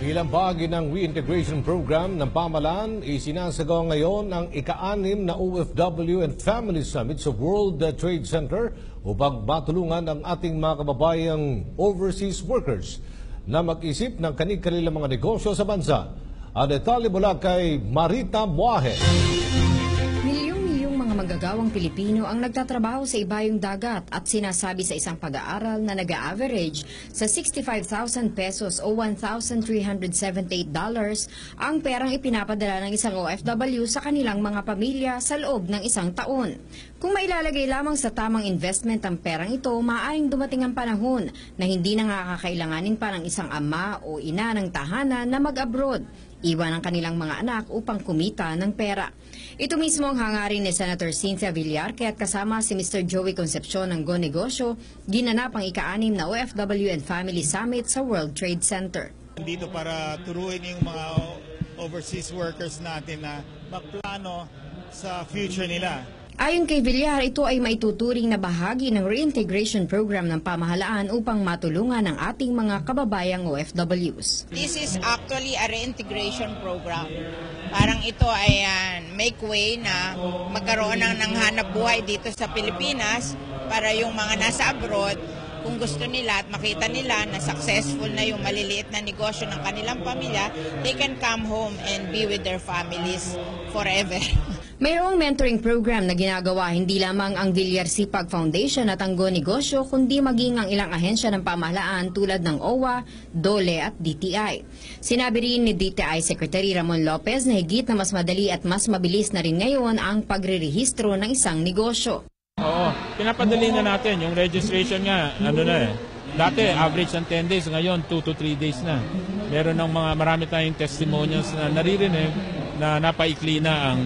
Bilang bahagi ng reintegration program ng pamahalaan, isinasagawa ngayon ang ika-6 na OFW and Family Summit sa World Trade Center upang matulungan ang ating mga kababayang overseas workers na mag-isip ng kanilang mga negosyo sa bansa. Ang detalye mula kay Marita Muahe. Manggagawang Pilipino ang nagtatrabaho sa ibayong dagat at sinasabi sa isang pag-aaral na nag-average sa 65,000 pesos o $1,378 ang perang ipinapadala ng isang OFW sa kanilang mga pamilya sa loob ng isang taon. Kung mailalagay lamang sa tamang investment ang perang ito, maaaring dumating ang panahon na hindi na kakailanganin pa ng isang ama o ina ng tahanan na mag-abroad. Iwan ang kanilang mga anak upang kumita ng pera. Ito mismo ang hangarin ni Senator Cynthia Villar, kaya't kasama si Mr. Joey Concepcion ng Go Negosyo, ginanap ang ika-6 na OFW and Family Summit sa World Trade Center. Dito para turuin yung mga overseas workers natin na magplano sa future nila. Ayon kay Villar, ito ay maituturing na bahagi ng reintegration program ng pamahalaan upang matulungan ang ating mga kababayang OFWs. This is actually a reintegration program. Parang ito ay make way na magkaroon ng hanap buhay dito sa Pilipinas para yung mga nasa abroad, kung gusto nila at makita nila na successful na yung maliliit na negosyo ng kanilang pamilya, they can come home and be with their families forever. Mayroong mentoring program na ginagawa hindi lamang ang Villar Sipag Foundation at ang Go Negosyo, kundi maging ang ilang ahensya ng pamahalaan tulad ng OWA, DOLE at DTI. Sinabi rin ni DTI Secretary Ramon Lopez na higit na mas madali at mas mabilis na rin ngayon ang pagrerehistro ng isang negosyo. Oo, pinapadali na natin yung registration nga, dati average ng 10 days, ngayon 2 to 3 days na. Meron ng marami tayong testimonials na naririnig na napaikli na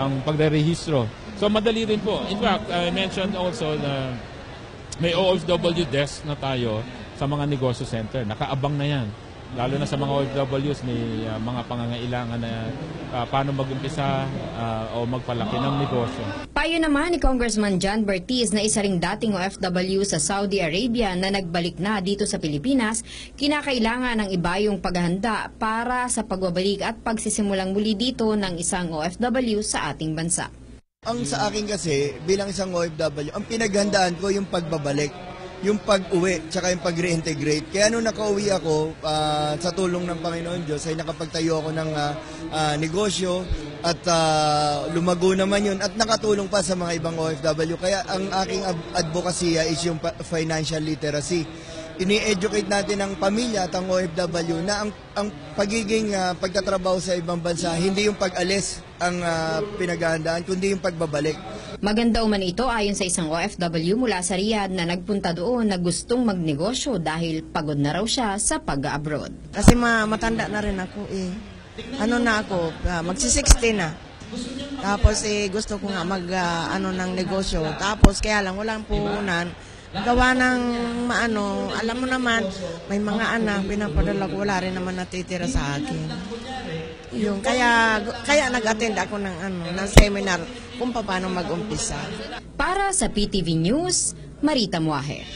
ang pagre-rehistro. So madali rin po. In fact, I mentioned also na may OFW desk na tayo sa mga negosyo center. Nakaabang na yan. Lalo na sa mga OFWs, may mga pangangailangan na paano mag-umpisa o magpalaki ng negosyo. Payo naman ni Congressman John Bertiz na isa ring dating OFW sa Saudi Arabia na nagbalik na dito sa Pilipinas, kinakailangan ng iba yung paghahanda para sa pagbabalik at pagsisimulang muli dito ng isang OFW sa ating bansa. Ang sa akin kasi, bilang isang OFW, ang pinaghandaan ko yung pagbabalik, yung pag-uwi, tsaka yung pag-reintegrate. Kaya nung nakauwi ako, sa tulong ng Panginoon Diyos, ay nakapagtayo ako ng negosyo at lumago naman yun at nakatulong pa sa mga ibang OFW. Kaya ang aking advocacy is yung financial literacy. Ini-educate natin ang pamilya at ang OFW na ang pagiging pagtatrabaho sa ibang bansa, hindi yung pag-alis ang pinaghahandaan, kundi yung pagbabalik. Maganda uman ito ayon sa isang OFW mula sa Riyadh na nagpunta doon na gustong magnegosyo dahil pagod na raw siya sa pag-abroad. Kasi matanda na rin ako magsi-60 na. Tapos gusto ko nga ng negosyo. Tapos kaya lang walang puhunan. Gawa ng alam mo naman, may mga anak, pinapadala ko, wala rin naman natitira sa akin. Yung, kaya nag-attend ako ng seminar kung paano mag-umpisa. Para sa PTV News, Marita Muahe.